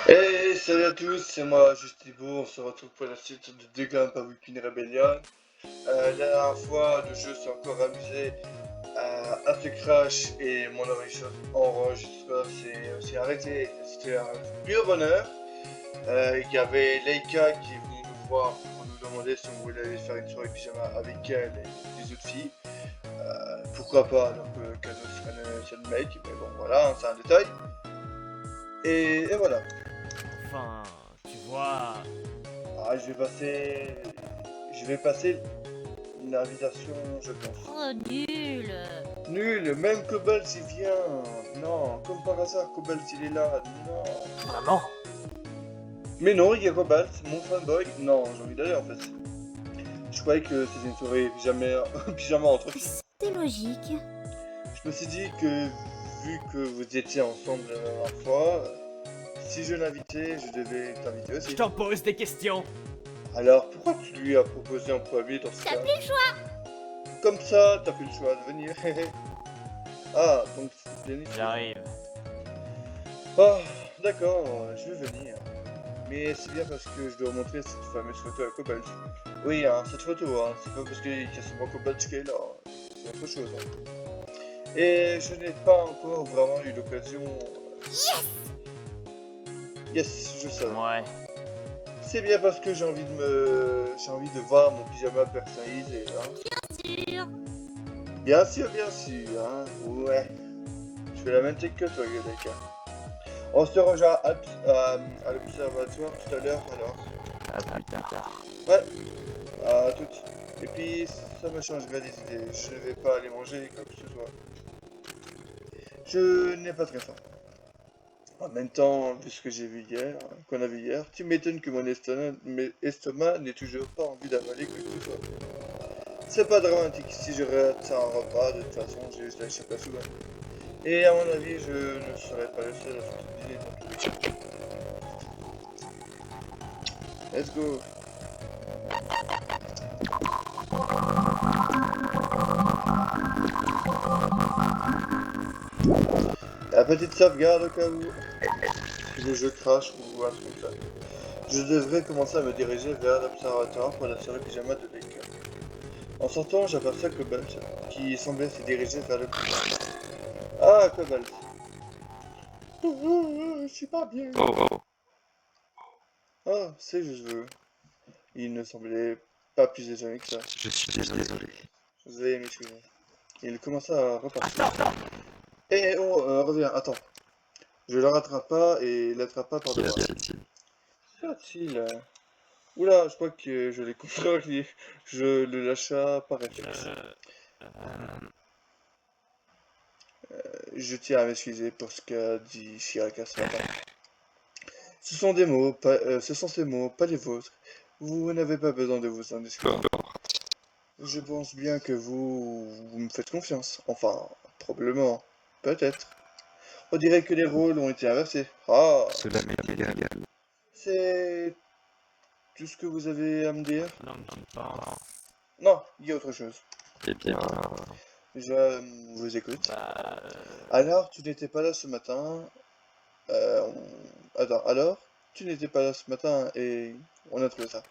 Hey, salut à tous, c'est moi, Justibo, on se retrouve pour la suite de Degan par Weekend Rebellion. La dernière fois, le jeu s'est encore amusé à se crash et mon enregistreur s'est arrêté. C'était un pur bonheur. Il y avait Leika qui est venue nous voir pour nous demander si on voulait aller faire une soirée pyjama avec elle et les autres filles. Pourquoi pas, alors que Kano serait le seul mec, mais bon voilà, hein, c'est un détail. Et voilà. Enfin, tu vois... Ah, je vais passer une invitation, je pense. Oh, nul. Nul, même Cobalt il vient. Non, comme par hasard, Cobalt il est là. Non. Vraiment? Mais non, il y a Cobalt, mon fanboy. Non, j'ai envie d'aller en fait. Je croyais que c'était une soirée pyjama entre filles. C'est logique. Je me suis dit que vu que vous étiez ensemble la dernière fois, si je l'invitais, je devais t'inviter Je aussi. t'en pose des questions. Alors pourquoi tu lui as proposé en premier dans ce T'as cas? plus le choix. Comme ça, t'as plus le choix de venir. Ah, donc c'est bien ici. J'arrive. Oh, d'accord, je vais venir. Mais c'est bien parce que je dois montrer cette fameuse photo à Cobalt. Oui, hein, cette photo, hein, c'est pas parce qu'il y a seulement Cobalt qui est là, hein, c'est autre chose. Hein. Et je n'ai pas encore vraiment eu l'occasion. Yes, je sais. Ouais. C'est bien parce que j'ai envie de voir mon pyjama personnalisé, hein. Sûr. Bien sûr, hein. Ouais. Je fais la même tech que toi, Yodeka. On se rejoint à l'observatoire tout à l'heure, alors. À plus tard. Ouais, à toutes. Et puis, ça me changerait les idées. Je ne vais pas aller manger quoi que ce soit. Je n'ai pas très faim. En même temps, vu ce que j'ai vu hier, qu'on a vu hier, tu m'étonnes que mon estomac n'ait toujours pas envie d'avaler quoi que ce soit. C'est pas dramatique, si je rate un repas, de toute façon, j'ai juste à échapper souvent. Et à mon avis, je ne serai pas le seul à sortir dîner dans tous les cas. Let's go. La petite sauvegarde au cas où le jeu crash ou un truc comme ça. Je devrais commencer à me diriger vers l'observatoire pour la soirée pyjama de Lake. En sortant, j'aperçois Cobalt, qui semblait se diriger vers le couloir. Ah, Cobalt. Je suis pas bien. Ah, c'est juste vous. Il ne semblait pas plus étonné que ça. Je suis désolé. Veuillez m'excuser. Il commença à repartir. Eh oh, reviens, attends. Je le rattrape pas et l'attrapa par Qui devant. a-t-il? Qu'y a-t-il? Oula, je crois que je l'ai contrarié. Je le lâcha par réflexe. Je tiens à m'excuser pour ce qu'a dit Shiraka ce matin. Ce sont ses mots, pas les vôtres. Vous n'avez pas besoin de vous en excuser. Je pense bien que vous me faites confiance. Enfin, probablement. Peut-être. On dirait que les rôles ont été inversés. Ah, Cela m'est égal. c'est tout ce que vous avez à me dire? Non, non, pas. Non, il y a autre chose. Eh bien, Je vous écoute. Bah... Alors, tu n'étais pas là ce matin. Attends, alors, tu n'étais pas là ce matin et on a trouvé ça.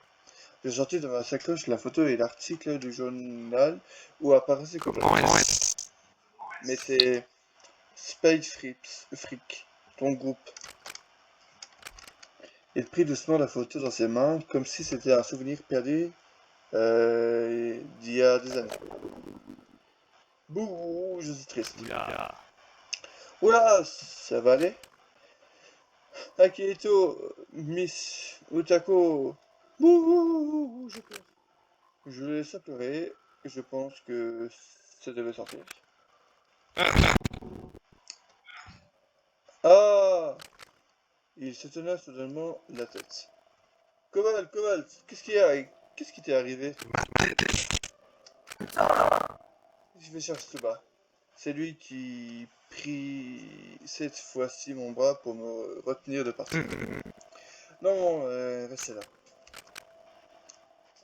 J'ai sorti de ma sacoche la photo et l'article du journal où apparaissait Cobalt. comment est-ce? Mais c'est Freak, ton groupe. Il prit doucement la photo dans ses mains, comme si c'était un souvenir perdu d'il y a des années. Bouh, je suis triste. Oula. Oula, ça va aller? Akito, Miss Utako. Bouh, je pleure. Je laisse pleurer. Je pense que ça devait sortir. Ah! Il s'étonna soudainement la tête. Cobalt, qu'est-ce qu'il y a? Qu'est-ce qui t'est arrivé? Je vais chercher ce bas. C'est lui qui prit cette fois-ci mon bras pour me retenir de partir. Non, restez là.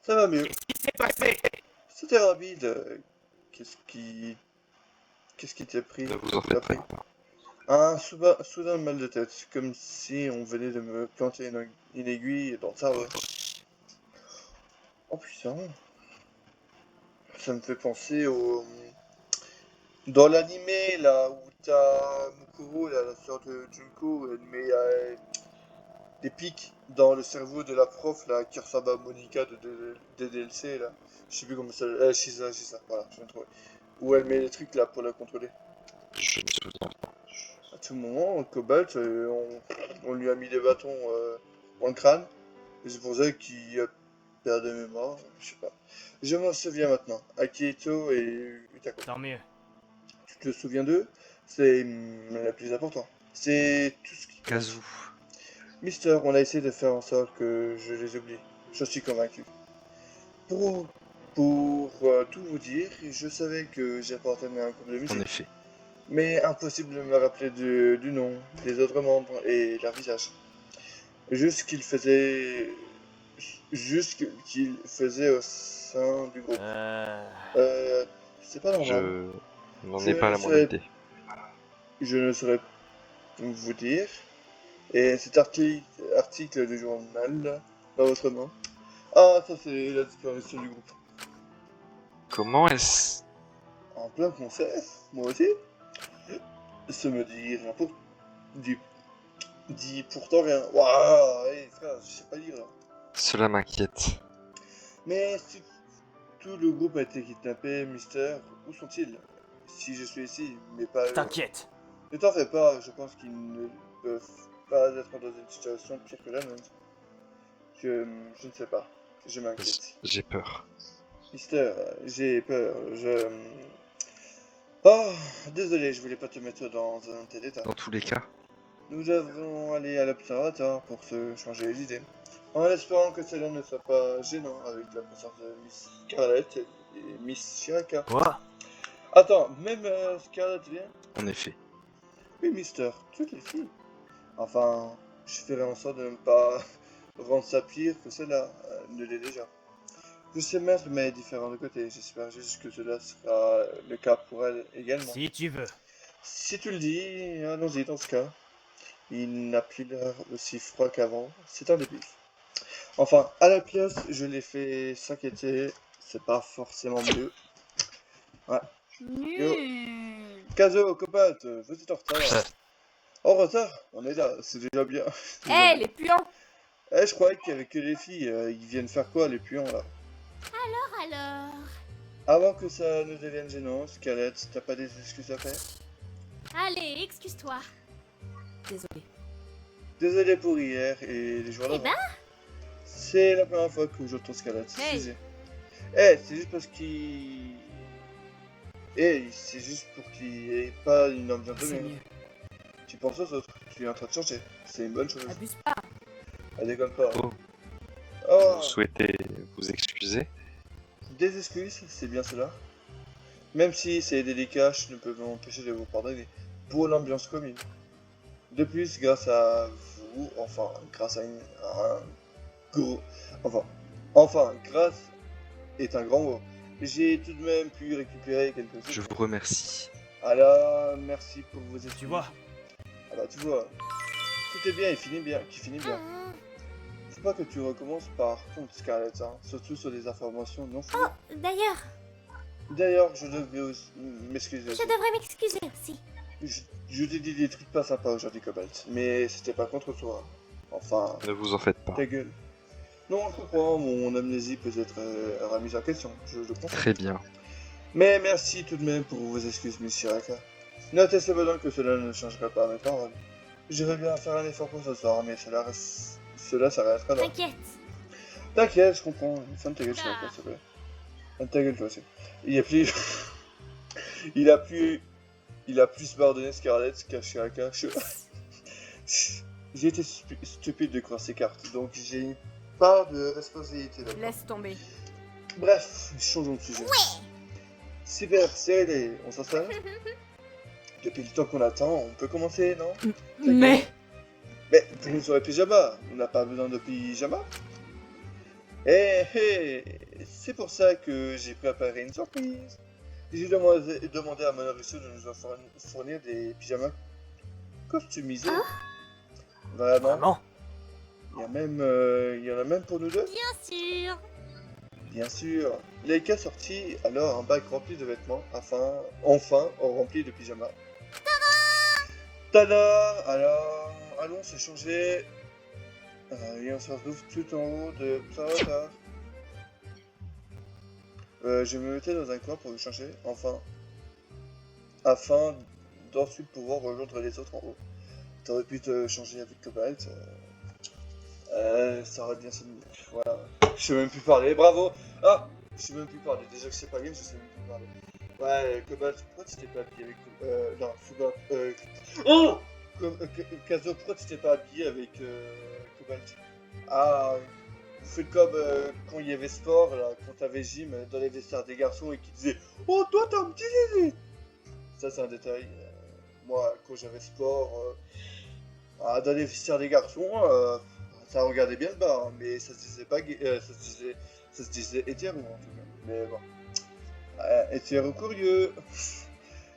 Ça va mieux. Qu'est-ce qui s'est passé? C'était rapide. Qu'est-ce qui t'est pris? Ne vous en faites pas. soudain mal de tête, comme si on venait de me planter une aiguille dans le cerveau. Oh putain, ça me fait penser au... Dans l'animé, là, où t'as Mukuro, là, la sœur de Junko, elle met des pics dans le cerveau de la prof, là, qui ressemble à Monica de DLC, là. Je sais plus comment ça... Shisa, voilà, je viens de trouver. Où elle met des trucs, là, pour la contrôler. Je me souviens pas. À tout moment, Cobalt, on lui a mis des bâtons dans le crâne. Et c'est pour ça qu'il a perdu mémoire, je sais pas. Je m'en souviens maintenant. Akito et Utako. Tant mieux. Tu te souviens d'eux? C'est la plus important. C'est tout ce qui... Kazu. Mister, on a essayé de faire en sorte que je les oublie. Je suis convaincu. Pour, pour tout vous dire, je savais que j'appartenais à un groupe de En musique. effet. Mais impossible de me rappeler du nom, des autres membres et leur visage. Juste qu'il faisait au sein du groupe. C'est pas normal. Je n'en Je ai pas ne la moindre saurais- idée. Je ne saurais vous dire. Et cet article du journal, là, dans votre main. Ah, ça c'est la disparition du groupe. Comment est-ce... En plein concert, moi aussi. Ça me dit rien pour... Dit pourtant rien. Waouh, hey, frère, je sais pas lire là. Cela m'inquiète. Mais si tout le groupe a été kidnappé, Mister, où sont-ils? Si je suis ici, mais pas eux. T'inquiète. Ne t'en fais pas, je pense qu'ils ne peuvent pas être dans une situation pire que la nôtre. Je ne sais pas, je m'inquiète. J'ai peur. Mister, j'ai peur, Oh, désolé, je voulais pas te mettre dans un tel état. Dans tous les cas, Nous devrons aller à l'observatoire pour se changer les idées. En espérant que cela ne soit pas gênant avec la présence de Miss Scarlett et Miss Shiraka. Quoi? Attends, même Scarlett vient? en effet. Oui, Mister, toutes les filles. Enfin, je ferai en sorte de ne pas rendre ça pire que cela ne l'est déjà. Je sais mettre mes différents de côté, j'espère juste que cela sera le cas pour elle également. Si tu veux. Si tu le dis, allons-y dans ce cas. Il n'a plus l'air aussi froid qu'avant, c'est un début. Enfin, à la place, je l'ai fait s'inquiéter, c'est pas forcément mieux. Nul. Kazo, Cobalt, vous êtes en retard. En retard? On est là, c'est déjà bien. C'est déjà Eh, bien. les puants. Eh, je croyais qu'il y avait que les filles, ils viennent faire quoi les puants là? Alors. Avant que ça ne devienne gênant, Scarlett, t'as pas des excuses à faire? Allez, excuse-toi. Désolée. Désolé pour hier et les jours Eh d'avant. ben. C'est la première fois que j'entends Scarlett, Hey. excusez. Eh, c'est juste parce qu'il... Eh, c'est juste pour qu'il n'y ait pas une ambiance de C'est merde. mieux. Tu penses aux autres, tu es en train de changer. C'est une bonne chose. Abuse pas. Elle déconne pas. Oh. Oh, Vous souhaitez vous excuser? des excuses, c'est bien cela. Même si c'est délicat, je ne peux m'empêcher de vous pardonner. Pour l'ambiance commune. De plus, grâce à vous, enfin, grâce à un gros... Enfin, grâce est un grand mot. J'ai tout de même pu récupérer quelque chose. Je vous remercie. Alors, merci pour vos excuses. Tu vois. Ah bah, tu vois. Tout est bien et qui finit bien. Ah. Faut pas que tu recommences par contre, Scarlett, hein, surtout sur des informations non floues. D'ailleurs, D'ailleurs, je devrais m'excuser. je devrais m'excuser aussi. Je t'ai dit des trucs pas sympas aujourd'hui, Cobalt, mais c'était pas contre toi. Enfin, Ne vous en faites pas. ta gueule. Non, je comprends, mon amnésie peut être remise en question, je le comprends. Très bien. Mais merci tout de même pour vos excuses, Miss Shiraka. Notez cependant que cela ne changera pas mes paroles. Je vais bien faire un effort pour ce soir, mais cela s'arrêtera là. T'inquiète. T'inquiète, je comprends. Ferme ta gueule, Shiraka, s'il te plaît. Ferme ta gueule, toi aussi. Il a plus... il a plus pardonné Scarlett qu'à Shiraka. J'ai été stupide de croire ces cartes, donc j'ai une part de responsabilité là-dedans. Laisse tomber. Bref, changeons de sujet. Super, c'est réglé. On s'installe? Depuis le temps qu'on attend, on peut commencer, non? Mais. Mais pour nous sur les pyjamas, on n'a pas besoin de pyjama? C'est pour ça que j'ai préparé une surprise. J'ai demandé à Monorisu de nous en fournir des pyjamas customisé. Vraiment. Vraiment? Il y en a même pour nous deux. Bien sûr. Bien sûr. Leica sortit alors un bac rempli de vêtements, enfin rempli de pyjamas. Tada! Alors, allons se changer. Et on se retrouve tout en haut de ça. Je me mettais dans un coin pour me changer, afin d'ensuite pouvoir rejoindre les autres en haut. T'aurais pu te changer avec Cobalt. Ça aurait bien sonné. Voilà. Je sais même plus parler, bravo! Ah! Je sais même plus parler. Déjà que c'est pas game, je sais même plus parler. Ouais, Cobalt, pourquoi tu t'es pas habillé avec. Non, Fuga. Oh! Kazo, pourquoi tu t'es pas habillé avec Cobalt? Ah, vous faites comme quand il y avait sport, là, quand t'avais gym dans les vestiaires des garçons et qui disait oh, toi t'as un petit zizi! Ça, c'est un détail. Moi, quand j'avais sport dans les vestiaires des garçons, ça regardait bien le bas, hein, mais ça se disait pas ça se disait hétéro en tout cas. Mais bon. Hétéro curieux.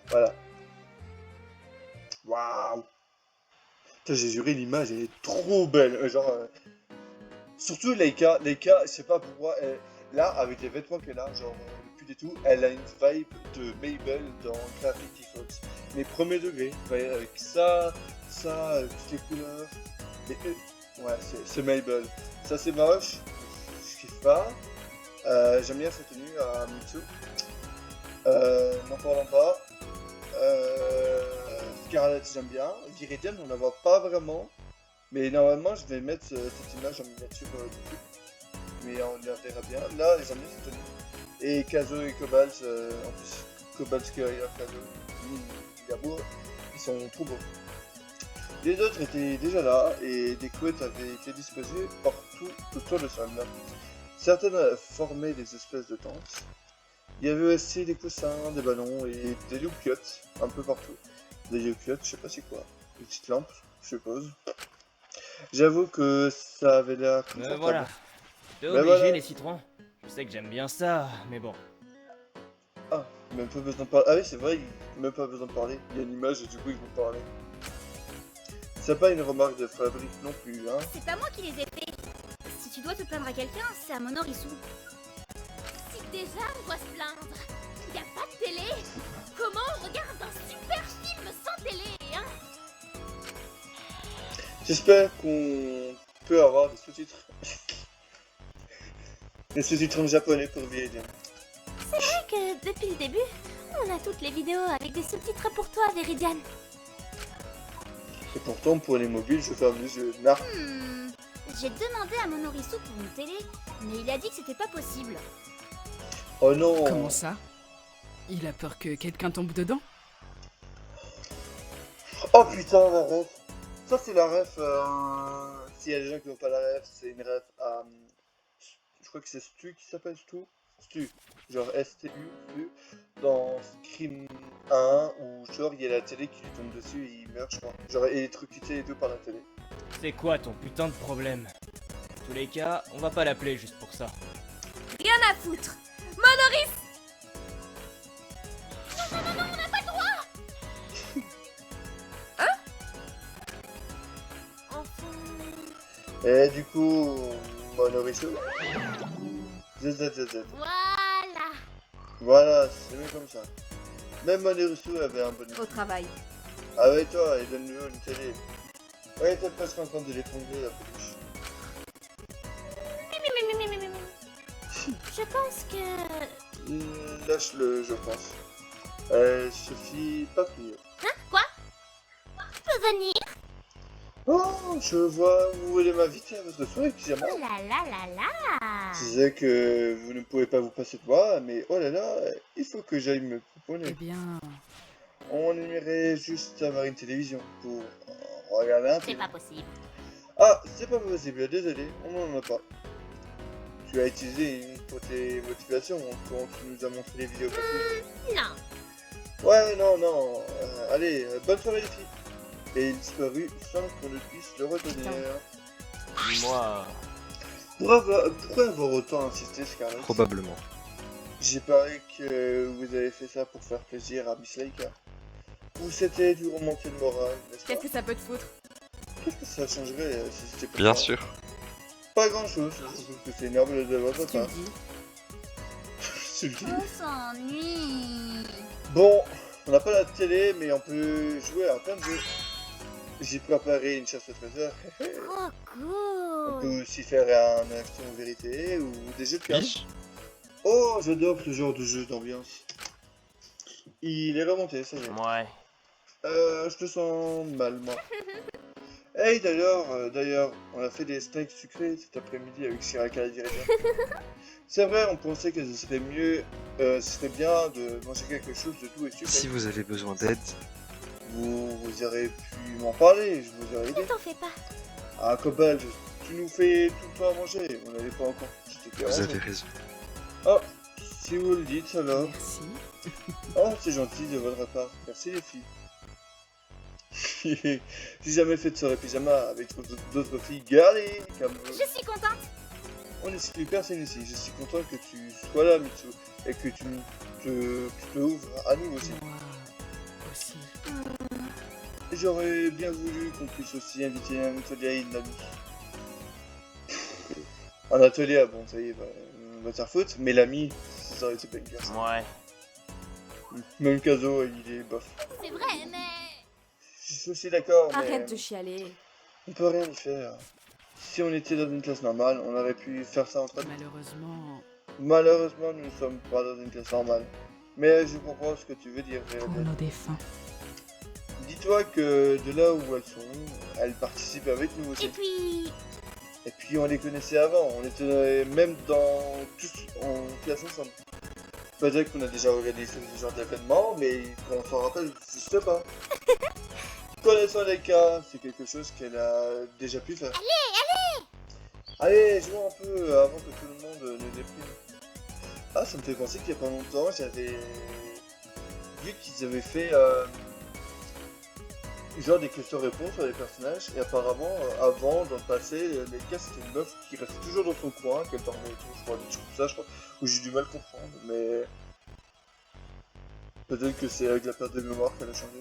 Voilà. Waouh! Putain, j'ai juré, l'image elle est trop belle. Surtout Leica, je sais pas pourquoi, là, avec les vêtements qu'elle a, genre le pull et tout, elle a une vibe de Mabel dans Gravity Falls. Mais premier degré, avec ça, toutes les couleurs. Mais, ouais, c'est Mabel. Ça c'est moche, je kiffe pas. J'aime bien sa tenue à Mitsu. N'en parlons pas. Scarlett j'aime bien. Viridian on la voit pas vraiment. Mais normalement je vais mettre cette image en miniature dessus. Mais on la verra bien. Là j'aime bien cette tenue. Et Kazo et Cobalt, en plus Cobalt Skyrider, Kazo, Yabour, ils sont trop beaux. Les autres étaient déjà là et des couettes avaient été disposées partout autour de salle. Certaines formaient des espèces de tentes. Il y avait aussi des coussins, des ballons et des loupiottes un peu partout. Des loupiottes, je sais pas c'est quoi. Des petites lampes, je suppose. J'avoue que ça avait l'air confortable. Voilà. T'es Ben obligé voilà. les citrons. Je sais que j'aime bien ça, mais bon. Ah, même pas besoin de parler. Ah oui, c'est vrai, même pas besoin de parler. Il y a une image et du coup ils vont parler. C'est pas une remarque de Fabrice non plus, hein. C'est pas moi qui les ai faits. Si tu dois te plaindre à quelqu'un, c'est à Monoritsu. Si déjà on doit se plaindre, y a pas de télé. Comment on regarde un super film sans télé, hein? J'espère qu'on peut avoir des sous-titres. Des sous-titres en japonais pour Viridian. C'est vrai que depuis le début, on a toutes les vidéos avec des sous-titres pour toi, Viridian. Et pourtant, pour les mobiles, je ferme les yeux. Nah. J'ai demandé à Monoritsu pour une télé, mais il a dit que c'était pas possible. Oh non. Comment ça? Il a peur que quelqu'un tombe dedans? Oh putain, la ref. Ça, c'est la ref. S'il y a des gens qui n'ont pas la ref, c'est une ref à. Je crois que c'est Stu qui s'appelle Stu. Genre S-T-U, Stu. Dans Scream 1, où genre il y a la télé qui lui tombe dessus et il meurt, je crois. Genre électrocuté et tout par la télé. C'est quoi ton putain de problème? Dans tous les cas, on va pas l'appeler juste pour ça. Rien à foutre. Monoritsu. Non, on n'a pas le droit. Hein? Enfin... Et du coup, Monoritsu. ZZZZ. Voilà. Voilà, c'est mieux comme ça. Même Monoritsu avait un bon Au travail. Ah ouais, toi, et donne-lui une télé. Ouais, t'es presque en train de l'étrangler, la peluche. Je pense que... Lâche-le, je pense. Sophie, pas mieux. Hein? Quoi? Je peux venir? Oh, je vois, vous voulez m'inviter à votre soirée pyjama. Oh là là là là. Je disais que vous ne pouvez pas vous passer de moi, mais oh là là, il faut que j'aille me Eh proposer. bien... On aimerait juste avoir une télévision pour regarder un C'est film. pas possible. Ah, c'est pas possible, désolé, on n'en a pas. Tu as utilisé une pour tes motivations quand tu nous as montré les vidéos passées. Non. Ouais, non, allez, bonne soirée les filles. Et il disparut sans qu'on ne puisse le retenir. Dis-moi, Pourquoi avoir autant insisté, Scarlett? Probablement. J'ai parié que vous avez fait ça pour faire plaisir à Miss Leica. Ou c'était du remonter le moral, n'est-ce pas? Qu'est-ce que ça peut te foutre? Qu'est-ce que ça changerait si c'était pas Bien ça? sûr. Pas grand chose, je trouve que c'est énorme de votre Tu le part. dis. Je te le dis. On s'ennuie. Bon, on n'a pas la télé, mais on peut jouer à plein de jeux. J'ai préparé une chasse au trésor. Trop On cool. peut aussi faire un action vérité ou des jeux de cartes. Oui. Oh, j'adore ce genre de jeu d'ambiance. Il est remonté, ça y est. Ouais. Je te sens mal, moi. Hey, d'ailleurs, on a fait des steaks sucrés cet après-midi avec Chirac à la direction. C'est vrai, on pensait que ce serait mieux, ce serait bien de manger quelque chose de doux et sucré. Si vous avez besoin d'aide, Vous aurez pu m'en parler, je vous aurais aidé. Ne t'en fais pas. Ah, Cobalt, tu nous fais tout le temps à manger, on n'avait pas encore. Je t'ai fait vous ranger. avez raison. Oh, si vous le dites alors. Merci. Oh, c'est gentil de votre part. Merci les filles. J'ai jamais fait de soirée pyjama avec d'autres filles. Gardez, comme Je suis contente. on n'exclut personne ici. Je suis content que tu sois là, Mitsu, et que tu te ouvres à nous aussi. Moi aussi. Et j'aurais bien voulu qu'on puisse aussi inviter un atelier à une amie. Un atelier, ah bon, ça y est, on va te faire faute, mais l'ami, ça aurait été pas une personne. Ouais. Même Kazo, il est bof. C'est vrai, mais... Je suis aussi d'accord, mais Arrête de chialer. on peut rien y faire. Si on était dans une classe normale, on aurait pu faire ça entre nous. Malheureusement, Malheureusement, nous ne sommes pas dans une classe normale. Mais je comprends ce que tu veux dire, pour Véronique. nos défunts. Dis-toi que de là où elles sont, elles participent avec nous aussi. Et puis... Et puis on les connaissait avant, on était même tous en classe ensemble. Peut-être qu'on a déjà organisé ce genre d'événement, mais on s'en rappelle juste pas. Connaissant les cas, c'est quelque chose qu'elle a déjà pu faire. Allez, jouons un peu avant que tout le monde ne déprime. Ah, ça me fait penser qu'il y a pas longtemps, j'avais vu qu'ils avaient fait genre des questions-réponses sur les personnages, et apparemment, avant, dans le passé, les cas c'était une meuf qui restait toujours dans son coin, qu'elle dormait et tout, je crois, des trucs comme ça, je crois, où j'ai du mal à comprendre, mais... Peut-être que c'est avec la perte de mémoire qu'elle a changé.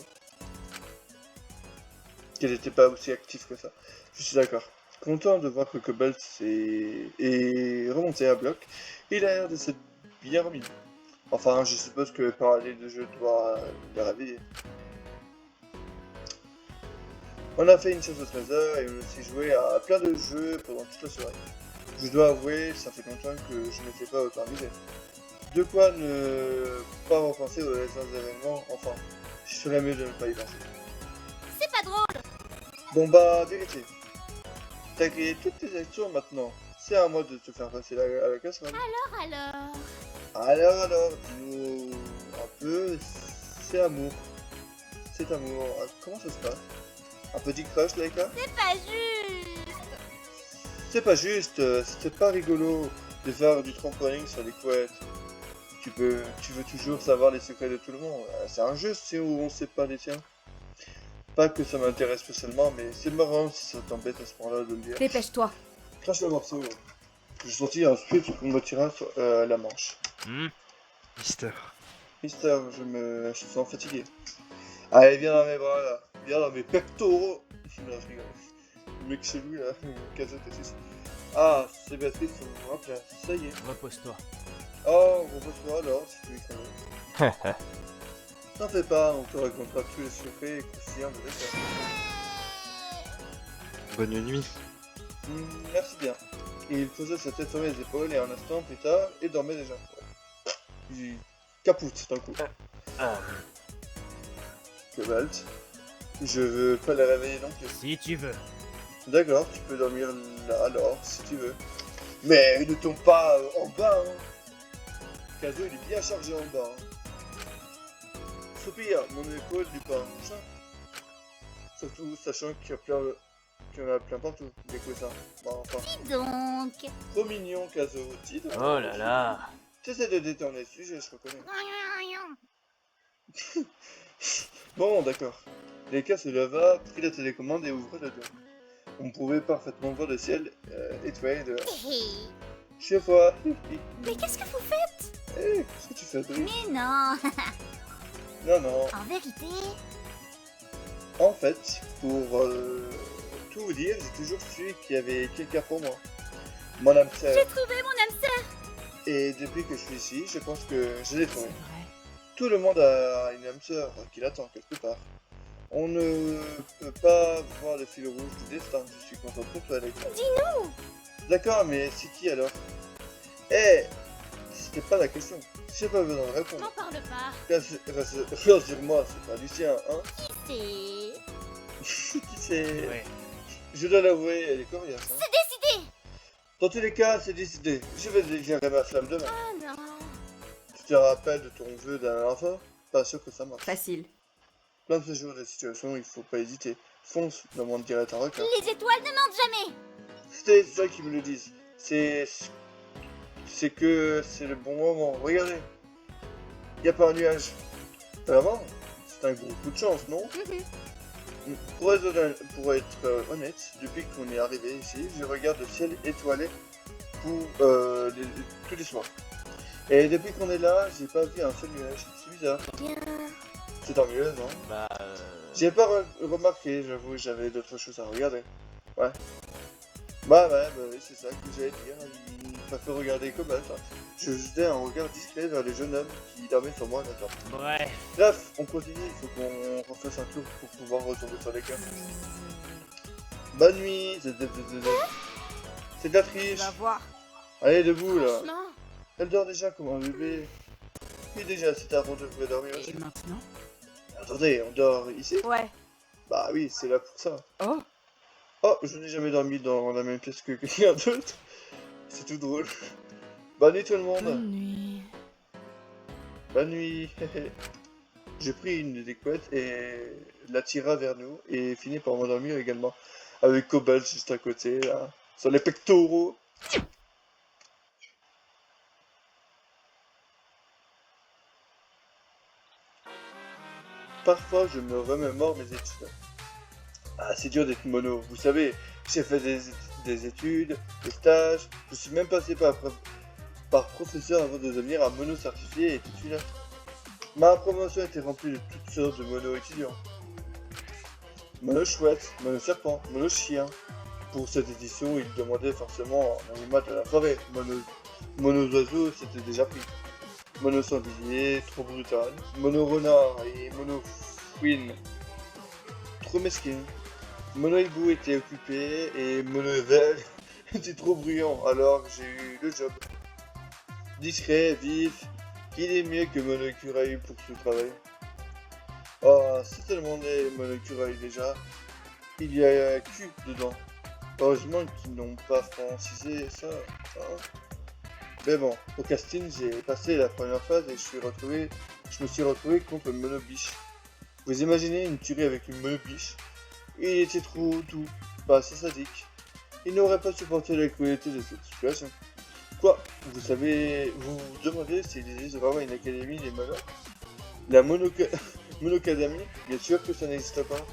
Qu'elle n'était pas aussi active que ça. Je suis d'accord. Content de voir que Cobalt est remonté à bloc, il a l'air de s'être bien remis. Enfin, je suppose que parler de jeu doit les réveiller. On a fait une chasse au trésor et on a aussi joué à plein de jeux pendant toute la soirée. Je dois avouer, ça fait longtemps que je n'étais pas autant amusé. De quoi ne pas repenser aux récents événements, enfin, je ferais mieux de ne pas y penser. C'est pas drôle. Bon bah, vérité. T'as créé toutes tes actions maintenant. C'est à moi de te faire passer à la casserole. Alors, dis-nous un peu, c'est amour. C'est amour. Ah, comment ça se passe? Un petit crush, Laika? C'est pas juste. C'est pas juste, c'était pas rigolo de faire du trampoline sur les couettes. Tu veux toujours savoir les secrets de tout le monde. C'est un jeu, c'est où on sait pas les tiens. Pas que ça m'intéresse spécialement, mais c'est marrant si ça t'embête à ce point-là de le dire. Dépêche-toi. Crache le morceau. Je sortis ensuite pour me tirer sur la manche. Mister. Mister, je sens fatigué. Allez, viens dans mes bras là. Viens dans mes pectoraux. Non, je rigole. Le mec chelou là, Kazo T6. Ah, c'est Béatrice, on hop là, ça y est. Repose-toi. Oh, repose-toi alors, si tu es crevé. T'en fais pas, on te racontera tous les secrets et croustillants de l'affaire. Bonne nuit. Merci bien. Il posait sa tête sur mes épaules et un instant plus tard, il dormait déjà. Ouais. Il capoute d'un coup. Cobalt. Je veux pas les réveiller non plus. Si tu veux. D'accord, tu peux dormir là alors, si tu veux. Mais ne tombe pas en bas, hein. Kazo, il est bien chargé en bas. Hein. Soupir, mon épaule lui parle un chat. Surtout sachant qu'il y en a plein partout, des coussins. Bon, enfin, Dis donc. trop mignon, Kazo. Titre. Oh là là. T'essaies de détendre le sujet, je reconnais. Bon, d'accord. Léka se leva, prit la télécommande et ouvrit la door. On pouvait parfaitement voir le ciel étoilé dehors. Chez toi. Mais qu'est-ce que vous faites? Qu'est-ce que tu fais, Brie? Mais non. Non, non. En vérité, En fait, pour tout vous dire, j'ai toujours su qu'il y avait quelqu'un pour moi. Mon âme sœur. J'ai trouvé mon âme sœur. Et depuis que je suis ici, je pense que je l'ai C'est trouvé. vrai. Tout le monde a une âme sœur qui l'attend quelque part. On ne peut pas voir le fil rouge du destin. Je suis content pour toi, Alex. Dis-nous. D'accord, mais c'est qui alors? Eh, c'était pas la question. J'ai pas besoin de répondre. M'en parle pas. Rassure-moi, c'est pas Lucien, hein? C'est... Qui c'est? Ouais. Je dois l'avouer, elle est coriace, hein? C'est décidé. Dans tous les cas, c'est décidé. Je vais déclarer ma flamme demain. Ah non. Tu te rappelles de ton vœu d'un dernière fois? Pas sûr que ça marche. Facile. Plein de ce genre de situation, il faut pas hésiter. Fonce, demande direct un requin. Les étoiles ne mentent jamais. C'était ça qui me le disent. C'est que c'est le bon moment. Regardez. Y a pas un nuage. Vraiment? C'est un gros coup de chance, non? Pour être honnête, depuis qu'on est arrivé ici, je regarde le ciel étoilé pour tous les soirs. Et depuis qu'on est là, j'ai pas vu un seul nuage. C'est bizarre. Bien. C'est tant mieux, non? Bah, J'ai pas remarqué, j'avoue, j'avais d'autres choses à regarder. Ouais. Bah oui, c'est ça que j'allais dire. Il m'a fait regarder comme ça. Je jetais un regard discret vers le jeune homme qui dormait sur moi maintenant. bref. Bref, on continue, il faut qu'on refasse un tour pour pouvoir retomber sur les cas. Bonne nuit, c'est de la Tu triche. vas voir. Allez, debout là. Franchement. Elle dort déjà comme un bébé. Oui, déjà, c'est tard, on devrait dormir aussi. Et maintenant? Attendez, on dort ici? Ouais. Bah oui, c'est là pour ça. Oh. Oh, je n'ai jamais dormi dans la même pièce que quelqu'un d'autre. C'est tout drôle. Bonne nuit tout le monde. Bonne nuit. Bonne nuit. J'ai pris une des couettes et la tira vers nous et fini par m'endormir également. Avec Cobalt juste à côté, là, sur les pectoraux. Parfois, je me remémore mes études. Ah, c'est dur d'être mono. Vous savez, j'ai fait des études, des stages. Je suis même passé par professeur avant de devenir un mono certifié et titulaire. Ma promotion était remplie de toutes sortes de mono étudiants. Mono chouette, mono serpent, mono chien. Pour cette édition, il demandait forcément un animal de la forêt. Mono oiseau, c'était déjà pris. Mono sanglier, trop brutal. Mono renard et mono fouine, trop mesquin. Mono hibou était occupé et mono vert était trop bruyant, alors j'ai eu le job. Discret, vif, qu'il est mieux que mono écureuil pour ce travail. Oh, c'est tellement des mono écureuil déjà. Il y a Q dedans. Heureusement qu'ils n'ont pas francisé ça. Hein. Mais bon, au casting, j'ai passé la première phase et je me suis retrouvé contre une monobiche. Vous imaginez une tuerie avec une monobiche? Il était trop doux, pas assez sadique. Il n'aurait pas supporté la cruauté de cette situation. Quoi? Vous vous demandez s'il existe vraiment une académie des monos? La monocadémie? Bien sûr que ça n'existe pas.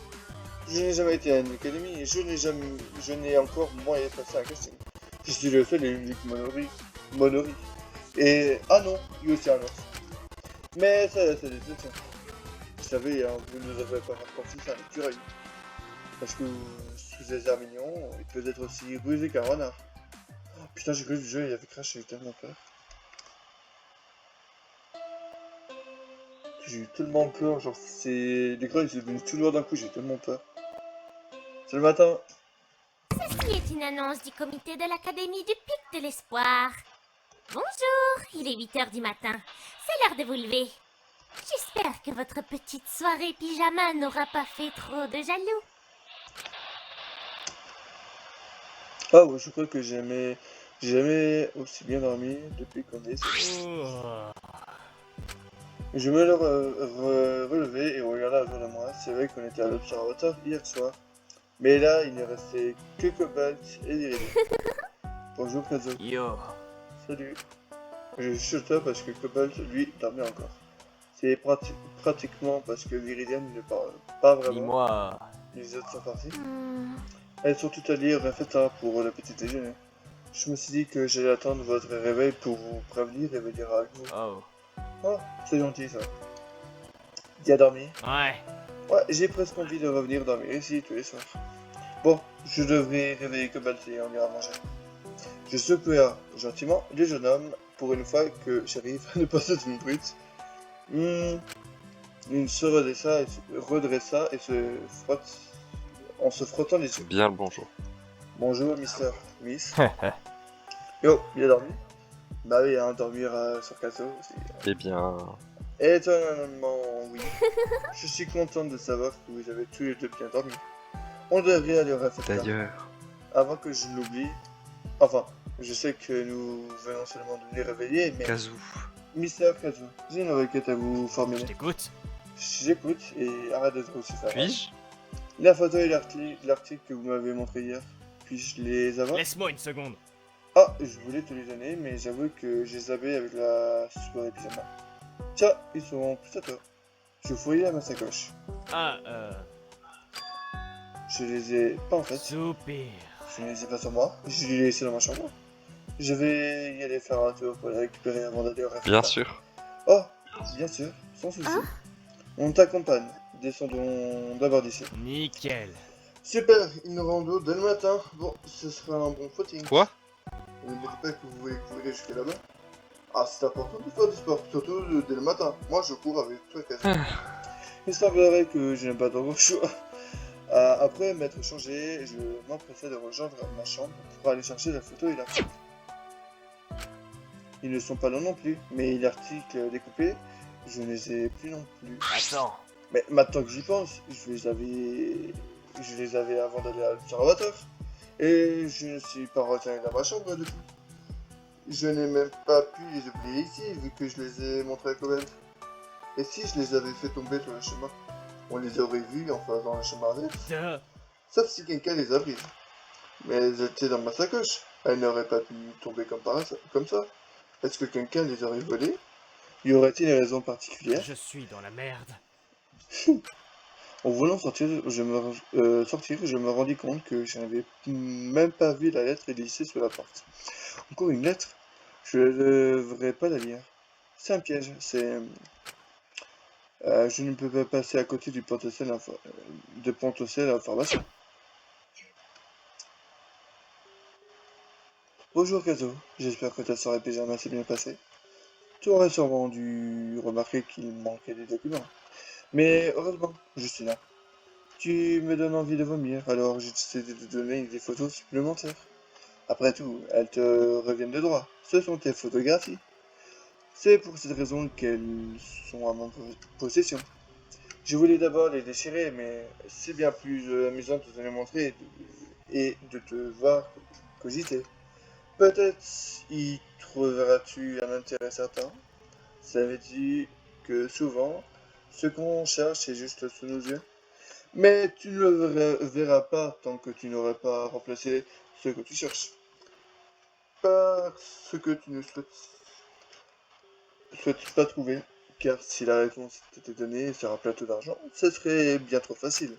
Je n'ai jamais été à une académie et je n'ai encore moins passé un casting. Je suis le seul et unique Monori. Et ah non, il y a aussi un autre. Mais ça, c'est des exceptions. Vous savez, hein, vous ne devrez pas faire confiance à un écureuil. Parce que sous les airs mignons, il peut être aussi rusé qu'un renard. Oh, putain, j'ai cru que le jeu il avait craché, j'ai tellement peur. J'ai eu tellement peur, genre l'écran il s'est devenu tout noir d'un coup, j'ai tellement peur. C'est le matin. Ceci est une annonce du comité de l'Académie du Pic de l'Espoir. Bonjour, il est 8h du matin. C'est l'heure de vous lever. J'espère que votre petite soirée pyjama n'aura pas fait trop de jaloux. Ah ouais, je crois que j'ai jamais aussi bien dormi depuis qu'on est ici. Je me relevais et regardais autour de moi. C'est vrai qu'on était à l'observatoire hier soir. Mais là, il ne restait que Cobalt et Viridian. Bonjour Kazo. Yo. Salut. Je chuchotais parce que Cobalt, lui, dormait encore. C'est pratiquement parce que Viridian ne parle pas vraiment. Dis-moi. Les autres sont partis. Elles sont toutes allées au Rafeta pour le petit déjeuner. Je me suis dit que j'allais attendre votre réveil pour vous prévenir et venir avec vous. Oh. Oh, c'est gentil ça. Bien dormi. Ouais. Ouais, j'ai presque envie de revenir dormir ici tous les soirs. Bon, je devrais réveiller Cobalt et on ira manger. Je secoua gentiment le jeune homme pour une fois que j'arrive à ne pas être une brute. Il se redressa et se frotte en se frottant les yeux. Bien le bonjour. Bonjour, Mister Miss. Yo, bien dormi? Bah oui, hein, dormir sur Casso aussi. Eh bien, Étonnamment, oui. Je suis content de savoir que vous avez tous les deux bien dormi. On devrait aller au réfectoire. d'ailleurs, Avant que je l'oublie. Enfin, je sais que nous venons seulement de nous réveiller, mais... Kazoo, Mister Kazu, j'ai une requête à vous Je formuler. t'écoute. J'écoute et arrête de trop aussi faire. puis-je? La photo et l'article que vous m'avez montré hier, puis-je les avoir? Laisse-moi une seconde. Ah, je voulais te les donner, mais j'avoue que j'ai zappé avec la soirée pyjama. Tiens, ils sont tous à toi. Je fouillais à ma sacoche. Ah, Je les ai pas en fait. soupir. Je ne les ai pas sur moi. Je les ai laissés dans ma chambre. Je vais y aller faire un tour pour les récupérer avant d'aller au réfectoire. Bien sûr. Oh, bien sûr, sans souci. On t'accompagne. Descendons d'abord d'ici. Nickel. Super, une rando dès le matin. Bon, ce sera un bon footing. Quoi? Ne me dites pas que vous voulez courir jusqu'à là-bas. Ah, c'est important de faire du sport, surtout dès le matin. Moi, je cours avec toi, Cassie. Il semblerait que je n'ai pas trop le choix. Après m'être changé, je m'empressais de rejoindre ma chambre pour aller chercher la photo et l'article. Ils ne sont pas longs non plus, mais l'article découpé, je ne les ai plus non plus. Attends. Mais maintenant que j'y pense, je les avais avant d'aller à l'observatoire. Et je ne suis pas retourné dans ma chambre depuis. Je n'ai même pas pu les oublier ici, vu que je les ai montrés à Cobalt. Et si je les avais fait tomber sur le chemin, on les aurait vus en faisant le chemin avec. Duh. Sauf si quelqu'un les a pris. Mais elles étaient dans ma sacoche. Elles n'auraient pas pu tomber comme ça. Est-ce que quelqu'un les aurait volées? Y aurait-il une raison particulière? Je suis dans la merde. En voulant sortir, je me rendis compte que je n'avais même pas vu la lettre glissée sur la porte. Encore une lettre? Je ne devrais pas la lire. C'est un piège, je ne peux pas passer à côté du potentiel information. Bonjour Kazo, j'espère que ta soirée pyjama s'est bien passée. Tu aurais sûrement dû remarquer qu'il manquait des documents. Mais heureusement, je suis là. Tu me donnes envie de vomir, alors j'ai décidé de te donner des photos supplémentaires. Après tout, elles te reviennent de droit. Ce sont tes photographies. C'est pour cette raison qu'elles sont à mon possession. Je voulais d'abord les déchirer, mais c'est bien plus amusant de te les montrer et de te voir cogiter. Peut-être y trouveras-tu un intérêt certain. Ça veut dire que souvent, ce qu'on cherche c'est juste sous nos yeux. Mais tu ne le verras pas tant que tu n'auras pas remplacé ce que tu cherches par ce que tu ne souhaites pas trouver. Car si la réponse t'était donnée sur un plateau d'argent, ce serait bien trop facile.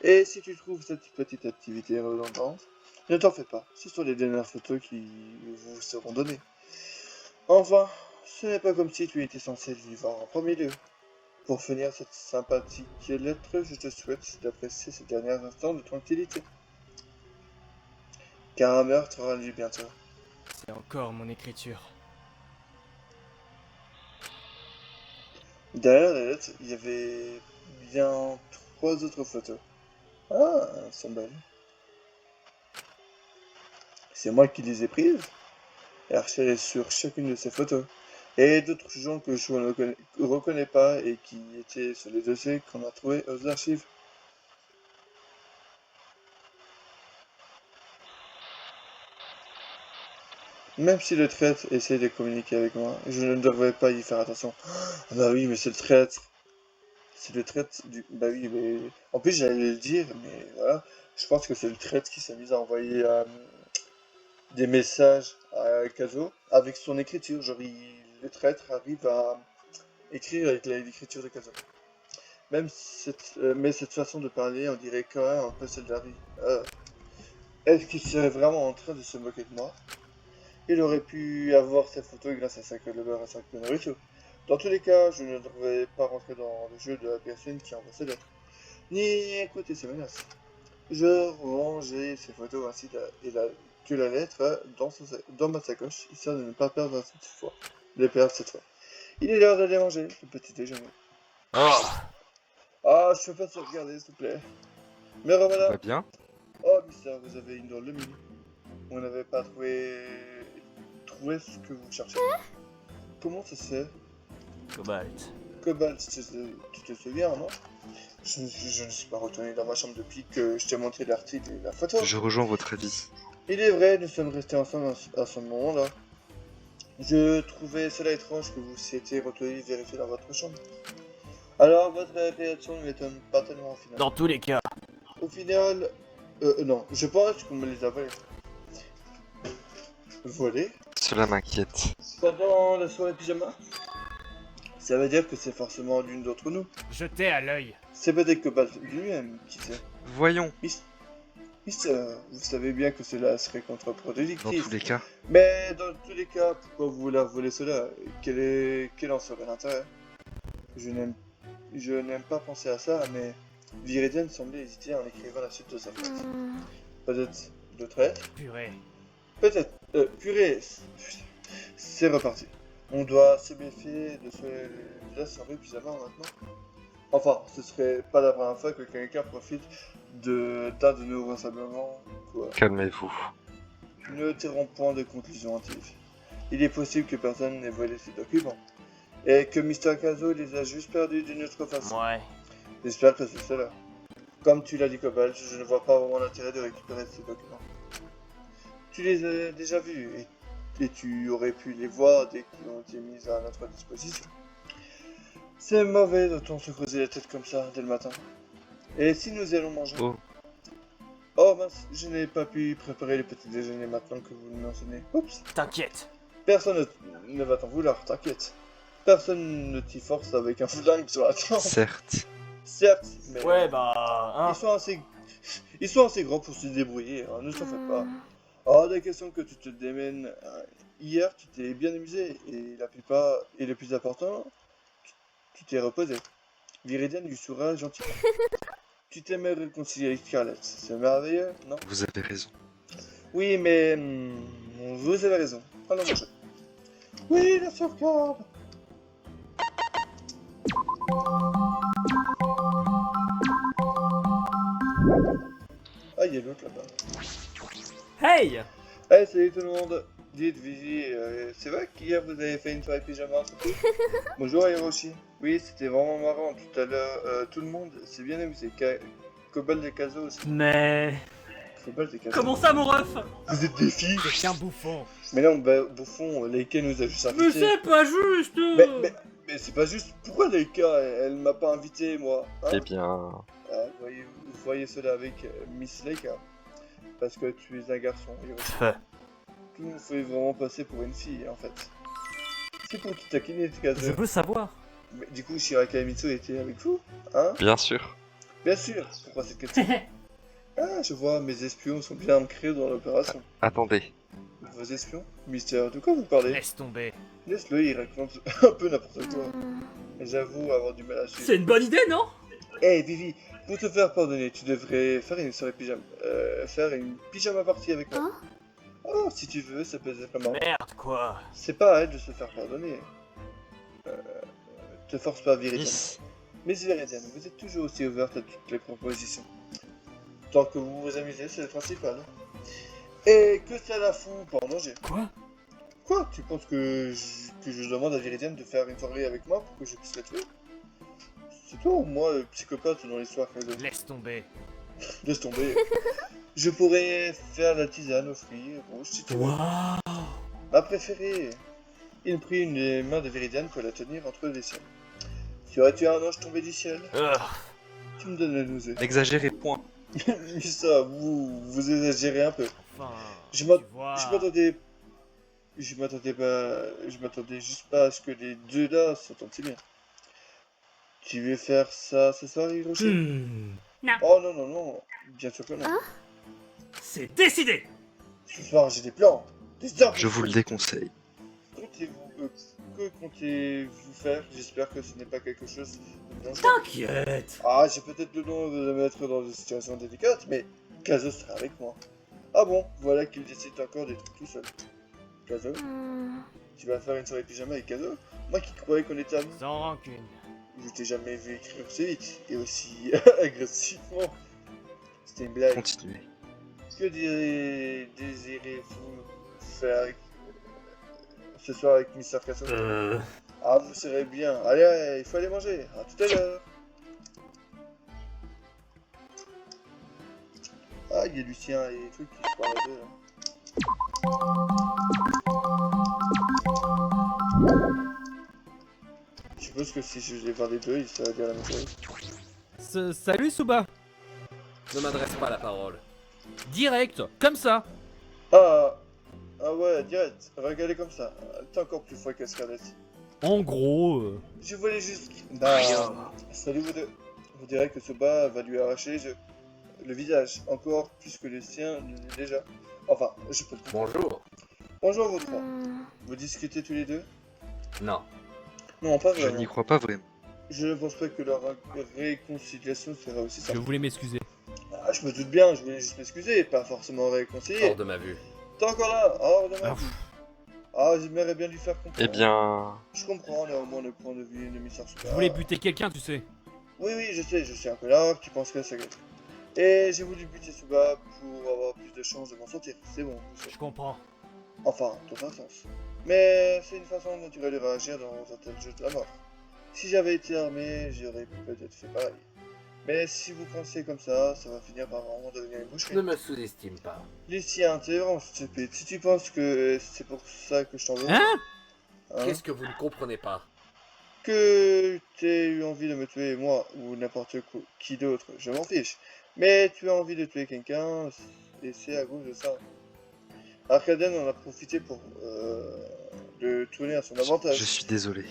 Et si tu trouves cette petite activité redondante, ne t'en fais pas, ce sont les dernières photos qui vous seront données. Enfin, ce n'est pas comme si tu étais censé vivre en premier lieu. Pour finir cette sympathique lettre, je te souhaite d'apprécier ces derniers instants de tranquillité. Car un meurtre aura lieu bientôt. C'est encore mon écriture. Derrière la lettre, il y avait bien 3 autres photos. Ah, elles sont belles. C'est moi qui les ai prises. Archivées sur chacune de ces photos. Et d'autres gens que je ne reconnais pas et qui étaient sur les dossiers qu'on a trouvés aux archives. Même si le traître essaie de communiquer avec moi, je ne devrais pas y faire attention. Ah bah oui, mais c'est le traître. C'est le traître du... Bah oui, mais... En plus, j'allais le dire, mais voilà. Je pense que c'est le traître qui s'est mis à envoyer des messages à Kazo avec son écriture. Genre, le traître arrive à écrire avec l'écriture de Kazo. Mais cette façon de parler, on dirait quand même un peu celle d'Harry. Est-ce qu'il serait vraiment en train de se moquer de moi? Il aurait pu avoir cette photo grâce à sa collaboration à sa nourriture. Dans tous les cas, je ne devrais pas rentrer dans le jeu de la personne qui envoie ces lettres. ni écouter ses menaces. Je rangeai ces photos ainsi que la lettre dans ma sacoche, histoire de ne pas perdre cette fois. De les perdre cette fois. Il est l'heure d'aller manger le petit déjeuner. Oh, Ah, je peux pas te regarder, s'il te plaît. Mais Tout revoilà. va bien? Oh, Mister, vous avez une drôle de mine. On n'avait pas trouvé ce que vous cherchez. Comment ça se fait? Cobalt. Cobalt, tu te souviens, non? Je ne suis pas retourné dans ma chambre depuis que je t'ai montré l'article et la photo. Je rejoins votre avis. Il est vrai, nous sommes restés ensemble à ce moment-là. Je trouvais cela étrange que vous s'étiez retrouvé vérifier dans votre chambre. Alors, votre réaction ne m'étonne pas tellement au final. Dans tous les cas. Au final, non, je pense qu'on me les a volés. Volés? Cela m'inquiète. Pendant la soirée pyjama? Ça veut dire que c'est forcément l'une d'entre nous. Jeté à l'œil. C'est peut-être Cobalt lui-même, qui sait. Voyons. Mister, vous savez bien que cela serait Dans contre-productif. tous les cas, Mais dans tous les cas, pourquoi vous leur volez cela? Quel en serait l'intérêt? Je n'aime pas penser à ça, mais Viridian semblait hésiter en écrivant la suite de sa phrase. Peut-être de traître? Purée. Peut-être. Purée, c'est reparti. On doit se méfier de ce l'assemblée pyjama maintenant. Enfin, ce serait pas la première fois que quelqu'un profite d'un de nos rassemblements, quoi. calmez-vous. Ne tirons point de conclusions hâtives. Il est possible que personne n'ait volé ces documents. Et que Mr. Kazo les a juste perdus d'une autre façon. Ouais. J'espère que c'est cela. Comme tu l'as dit, Cobalt, je ne vois pas vraiment l'intérêt de récupérer ces documents. Tu les as déjà vus et tu aurais pu les voir dès qu'ils ont été mis à notre disposition. C'est mauvais d'autant se creuser la tête comme ça dès le matin. Et si nous allons manger? Oh. Oh mince, je n'ai pas pu préparer le petit déjeuner maintenant que vous le mentionnez. Oups. T'inquiète. Personne ne va t'en vouloir, t'inquiète. Personne ne t'y force avec un flingue sur la tempe. Certes. Certes, mais Ouais, bah. Hein. ils sont assez grands pour se débrouiller, hein, ne t'en fais pas. Hors de question que tu te démènes. Hier, tu t'es bien amusé, et le plus important, tu t'es reposé. Viridian lui sourit gentiment. Tu t'aimes réconcilier avec Scarlett, c'est merveilleux, non? Vous avez raison. Oui, mais vous avez raison. Allons manger. Oui, la sauvegarde. Ah, il y a l'autre là-bas. Hey. Hey, salut tout le monde. Dites, Vivi, c'est vrai qu'hier vous avez fait une soirée pyjama surtout? Bonjour Hiroshi. Oui, c'était vraiment marrant tout à l'heure. Tout le monde s'est bien amusé. Cobalt et Kazo aussi. Mais. Cobalt et Kazo. Comment ça, mon ref? Vous êtes des filles? C'est un bouffon. Mais non, bah, bouffon, Leika nous a juste Mais invités. c'est pas juste! Mais c'est pas juste. Pourquoi Leika, elle m'a pas invité, moi, hein? Eh bien, Vous voyez cela avec Miss Leika. Parce que tu es un garçon, Hiroshi. Pfff. Tout le monde fait vraiment passer pour une fille, en fait. C'est pour te taquiner, Kazo. Je veux savoir. Mais du coup, Shiraka et Mitsu étaient avec vous, hein? bien sûr. Bien sûr. Pourquoi cette question? Ah, je vois, mes espions sont bien ancrés dans l'opération. Attendez. Vos espions? Mystère, de quoi vous parlez? Laisse tomber. Laisse-le, il raconte un peu n'importe quoi. J'avoue avoir du mal à suivre. C'est une bonne idée, non? Hey Vivi, pour te faire pardonner, tu devrais faire une soirée pyjama. Faire une pyjama party avec moi. Oh, si tu veux, ça peut être marrant. Merde, quoi. C'est pas à elle de se faire pardonner. Te force pas, Viridian. Miss, Miss Viridian, vous êtes toujours aussi ouverte à toutes les propositions. Tant que vous vous amusez, c'est le principal. Et que ça la fout pour manger. Quoi? Quoi? Tu penses que je demande à Viridian de faire une soirée avec moi pour que je puisse la tuer? C'est toi ou moi le psychopathe dans l'histoire qu'elle Laisse tomber. Laisse tomber. Je pourrais faire la tisane aux fruits rouges si tu veux. Waouh! Ma préférée. Il prit une des mains de Viridian pour la tenir entre les siennes. Serais-tu un ange tombé du ciel? Tu me donnes la nausée. n'exagérez point. Mais ça, vous exagérez un peu. Enfin. Je tu vois. Je m'attendais juste pas à ce que les deux là s'entendent si bien. Tu veux faire ça ce soir, Hiroshi? Oh non, non, non. Bien sûr que non. C'est décidé! Ce soir, j'ai des plans. Des arbres. Je vous le déconseille. Que comptez-vous faire? J'espère que ce n'est pas quelque chose Non, T'inquiète. ah, j'ai peut-être le don de me mettre dans des situations délicates, mais Kazo sera avec moi. Ah bon, voilà qu'il décide encore d'être tout seul. Kazo, tu vas faire une soirée pyjama avec Kazo? Moi qui croyais qu'on était amis. Sans rancune. Je t'ai jamais vu écrire aussi vite et aussi agressivement. C'était une blague. Continuez. Que désirez-vous faire ce soir avec Mr. Kazo? Ah, vous serez bien. Allez, il faut aller manger. À tout à l'heure. Ah, il y a Lucien et des trucs qui se parlent d'eux, là. Je suppose que si je les vois les deux, ça va dire la même chose. Salut Suba. Ne m'adresse pas la parole. Direct, comme ça. Ah, ah ouais, direct. Regardez comme ça. T'es encore plus fort que Scarlett. En gros... Je voulais juste... Bah, salut vous deux. Vous direz que ce bas va lui arracher le visage, encore plus que le sien ne l'est déjà. Enfin, je peux le comprendre. Bonjour. Bonjour vous trois. Vous discutez tous les deux? Non. Non, pas Je vraiment. n'y crois pas vraiment. Je ne pense pas que leur réconciliation sera aussi Je simple. voulais m'excuser. Ah, je me doute bien, je voulais juste m'excuser, pas forcément réconcilier. Hors de ma vue. T'es encore là? Hors de ma Ah, vue. Ah, j'aimerais bien lui faire comprendre. Eh bien... Je comprends néanmoins le point de vue de Mr. Suba. Je voulais buter quelqu'un, tu sais. Oui, oui, je suis un connard qui pense que ça gagne. Et j'ai voulu buter Suba pour avoir plus de chances de m'en sortir. C'est bon, je sais. Je comprends. Enfin, dans un sens. Mais c'est une façon naturelle de réagir dans un tel jeu de la mort. Si j'avais été armé, j'aurais peut-être fait pareil. Mais si vous pensez comme ça va finir par vraiment devenir une boucherie. Ne me sous-estime pas. Lucien, t'es vraiment stupide. Si tu penses que c'est pour ça que je t'en veux... Hein? hein, Qu'est-ce que vous ne comprenez pas? que t'aies eu envie de me tuer, moi, ou n'importe qui d'autre, je m'en fiche. Mais tu as envie de tuer quelqu'un, et c'est à cause de ça. Arcaden en a profité pour le tourner à son avantage. Je suis désolé.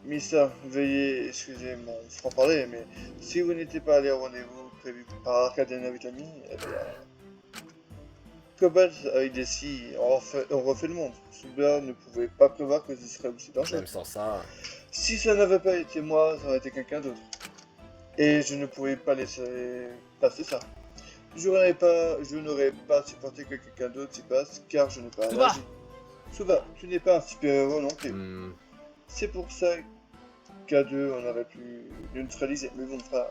Missa, veuillez excuser mon franc-parler, mais si vous n'étiez pas allé au rendez-vous prévu par Arcaden avec l'ami, eh bien... Cobalt avec des scies, on refait le monde. Suba ne pouvait pas prévoir que ce serait aussi dangereux. Même sans ça. Si ça n'avait pas été moi, ça aurait été quelqu'un d'autre. Et je ne pouvais pas laisser passer ça. Je n'aurais pas supporté que quelqu'un d'autre s'y passe, car je n'ai pas Suba agi. Suba, tu n'es pas un super-héros non plus. C'est pour ça qu'à deux, on aurait pu le neutraliser. Mais bon, frère,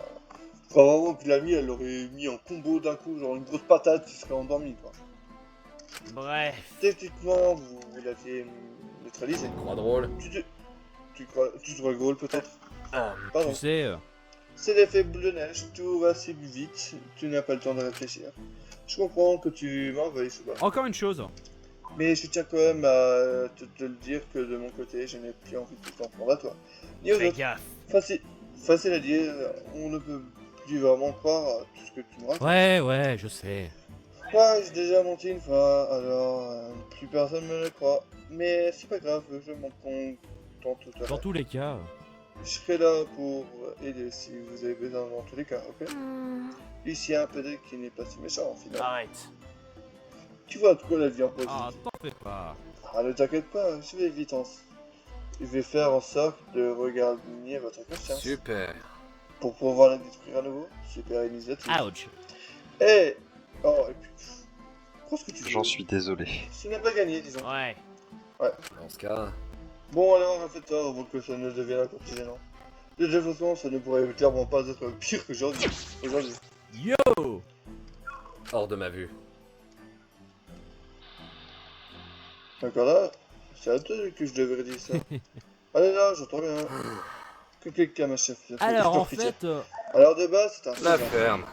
faut vraiment que l'ami, elle l'aurait mis en combo d'un coup, genre une grosse patate qui serait endormie, quoi. Bref. Techniquement, vous l'aviez neutralisé. Crois drôle. Tu trouves drôle peut-être? Pardon. Tu sais... C'est l'effet boule de neige, tout va si vite, tu n'as pas le temps de réfléchir. Je comprends que tu m'en veuilles, Suba. Encore une chose. Mais je tiens quand même à te le dire que de mon côté, je n'ai plus envie de t'en prendre à toi. Ni aux Fais autres. gaffe. Facile à dire, on ne peut plus vraiment croire à tout ce que tu me racontes. Ouais, je sais. Moi, j'ai déjà menti une fois, alors plus personne me le croit. Mais c'est pas grave, je m'en contente tout à Dans l'heure. tous les cas... Je serai là pour aider si vous avez besoin dans tous les cas, ok? Lucien, peut-être qu'il n'est pas si méchant, finalement. Arrête. Tu vois de quoi la vie en positif. Ah, t'en fais pas. Ah, ne t'inquiète pas, je vais vite Je vais faire en sorte de regagner votre conscience. Super. Pour pouvoir la détruire à nouveau. Super initiative. Ouch. Eh oh, et puis... Prends ce que tu veux. J'en suis désolé. Ce n'est pas gagné, disons. Ouais. Dans ce cas, Bon, alors, on a fait tort avant que ça ne devienne encore plus gênant. De toute façon, ça ne pourrait clairement pas être pire qu'aujourd'hui. Yo. hors de ma vue. D'accord là, c'est à toi que je devrais dire ça. Allez là, j'entends rien. Que quelqu'un m'achève. Alors en fait... Alors de base, c'est un La faux, hein. ferme.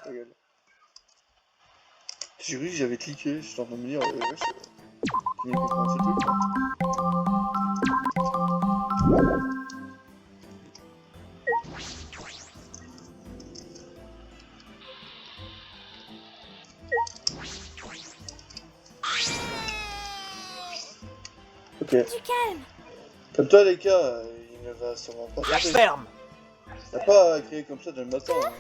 Ta gueule. J'ai cru que j'avais cliqué, j'étais en train de me dire, ouais, c'est comprendre ce truc, là. Ok. Du calme. Comme toi, les gars, il ne va sûrement pas La tarder. ferme. T'as pas à crier comme ça dès le matin, hein.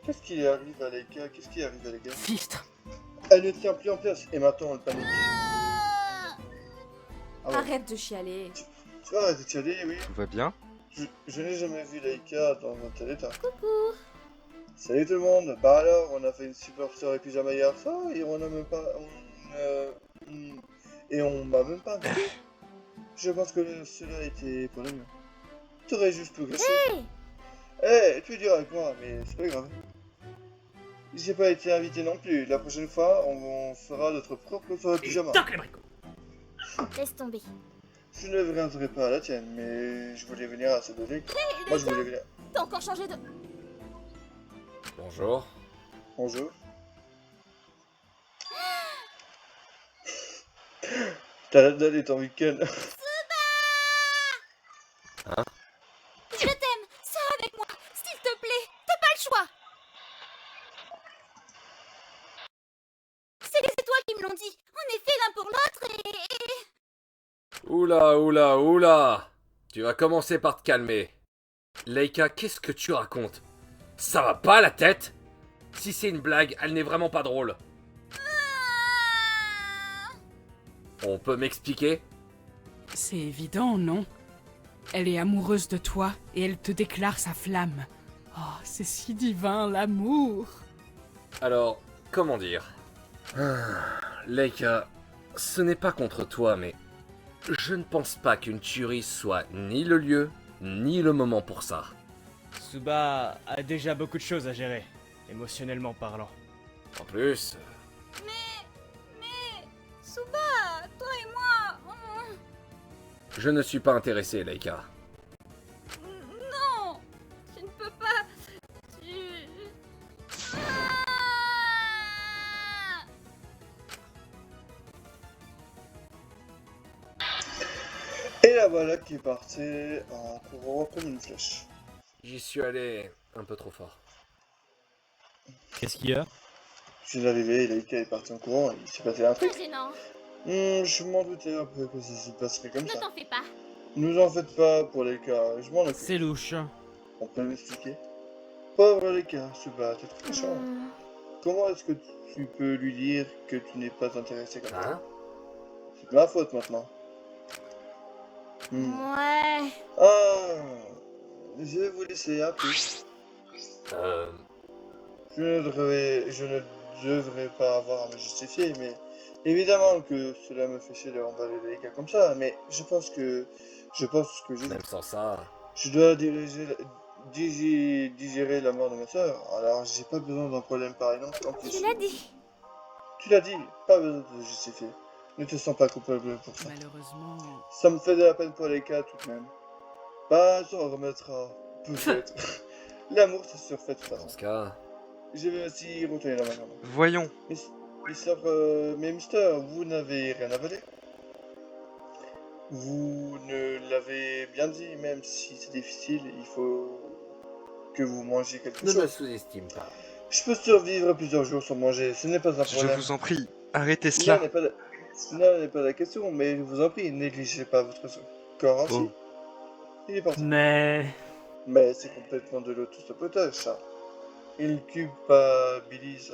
Qu'est-ce qui arrive à les gars? Qu'est-ce qui arrive à les gars? Fist. Elle ne tient plus en place et maintenant elle panique. Ah ouais. Arrête de chialer. Tu vas arrêter de chialer, oui. Tout va bien? Je n'ai jamais vu Laika dans un tel état. Coucou. Salut tout le monde. Bah alors, on a fait une super soirée pyjama hier soir et on a même pas... et on m'a même pas invité. Je pense que cela était pour le mieux. T'aurais juste tout gâché. Tu es dur avec moi, mais c'est pas grave. J'ai pas été invité non plus. La prochaine fois, on fera notre propre soirée pyjama. Toc l'abricot. Laisse tomber. Je ne viendrai pas à la tienne, mais je voulais venir à cette ligue. Moi, je voulais venir. T'as encore changé de... Bonjour. Bonjour. T'as la dalle et ton week-end. Hein? Je t'aime. Sors avec moi. S'il te plaît. T'as pas le choix. C'est les étoiles qui me l'ont dit. On est faits l'un pour l'autre et... Oula, oula, oula. Tu vas commencer par te calmer. Laika, qu'est-ce que tu racontes? Ça va pas la tête? Si c'est une blague, elle n'est vraiment pas drôle. On peut m'expliquer? C'est évident, non? Elle est amoureuse de toi et elle te déclare sa flamme. Oh, c'est si divin, l'amour. Alors, comment dire? Laika, ce n'est pas contre toi, mais je ne pense pas qu'une tuerie soit ni le lieu, ni le moment pour ça. Tsuba a déjà beaucoup de choses à gérer, émotionnellement parlant. En plus, Mais... Tsuba, toi et moi, je ne suis pas intéressé, Laika. Non. Tu ne peux pas... Tu... Et la voilà qui est partie en courant comme une flèche. J'y suis allé un peu trop fort. Qu'est-ce qu'il y a? Je viens d'arriver, Laika est partie en courant, il s'est passé un truc. Très gênant. Je m'en doutais un peu que ça se passerait comme Ne ça. t'en fais pas. Ne vous en faites pas pour Laika, je m'en occupe. C'est louche. On peut m'expliquer? Pauvre Laika, Tsuba, t'es trop méchant. Comment est-ce que tu peux lui dire que tu n'es pas intéressé comme ça? Hein? C'est ma faute maintenant. Ouais. Ah, je vais vous laisser un peu. Je ne devrais pas avoir à me justifier, mais évidemment que cela me fait chier de remballer les gars comme ça, mais je pense que Même sans ça, je dois digérer la mort de ma soeur, alors j'ai pas besoin d'un problème pareil non plus. En plus. Tu l'as dit. Tu l'as dit, pas besoin de te justifier. Ne te sens pas coupable pour ça. Malheureusement... Ça me fait de la peine pour les cas tout de même. Bah, ça en remettra. Peut-être. L'amour, c'est surfait de toute dans façon. ce cas, Je vais aussi retourner la main. Voyons. Mais Mister, vous n'avez rien à voler. Vous ne l'avez bien dit, même si c'est difficile, il faut que vous mangiez quelque ne me chose. sous-estime pas. Je peux survivre plusieurs jours sans manger, ce n'est pas un Je problème. vous en prie, arrêtez Cela cela. n'est pas la question, mais je vous en prie, négligez pas votre corps entier. Oh. Il est parti. Mais... Mais c'est complètement de l'autosabotage, ça. Il culpabilise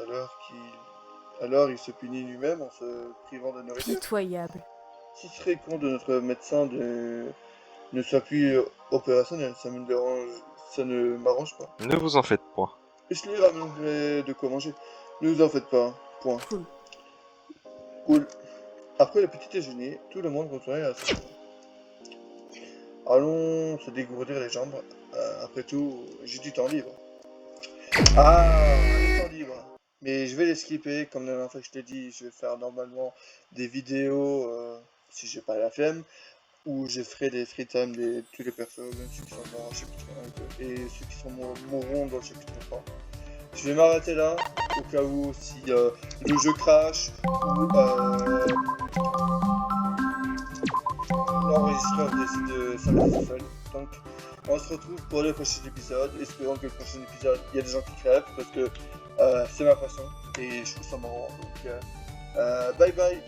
alors il se punit lui-même en se privant de nourriture. Pitoyable. Ce serait con de notre médecin ne soit plus opérationnel, ça me dérange, ça ne m'arrange pas. Ne vous en faites pas. Je lui ramènerai de quoi manger. Ne vous en faites pas, point. Cool. Cool. Après le petit déjeuner, tout le monde retournait à sa chambre. Allons se dégourdir les jambes. Après tout, j'ai du temps libre. Ah, le temps libre. Mais je vais les skipper, comme la dernière fois que je t'ai dit, je vais faire normalement des vidéos, si j'ai pas la flemme, où je ferai des free time de tous les personnages, ceux qui sont dans le chapitre 1 et ceux qui mourront dans le chapitre 3. Je vais m'arrêter là, au cas où si le jeu crash, ou l'enregistreur décide de s'arrêter tout seul. Donc, on se retrouve pour le prochain épisode. Espérons que le prochain épisode, il y a des gens qui crèvent parce que c'est ma façon et je trouve ça marrant. Donc, bye bye.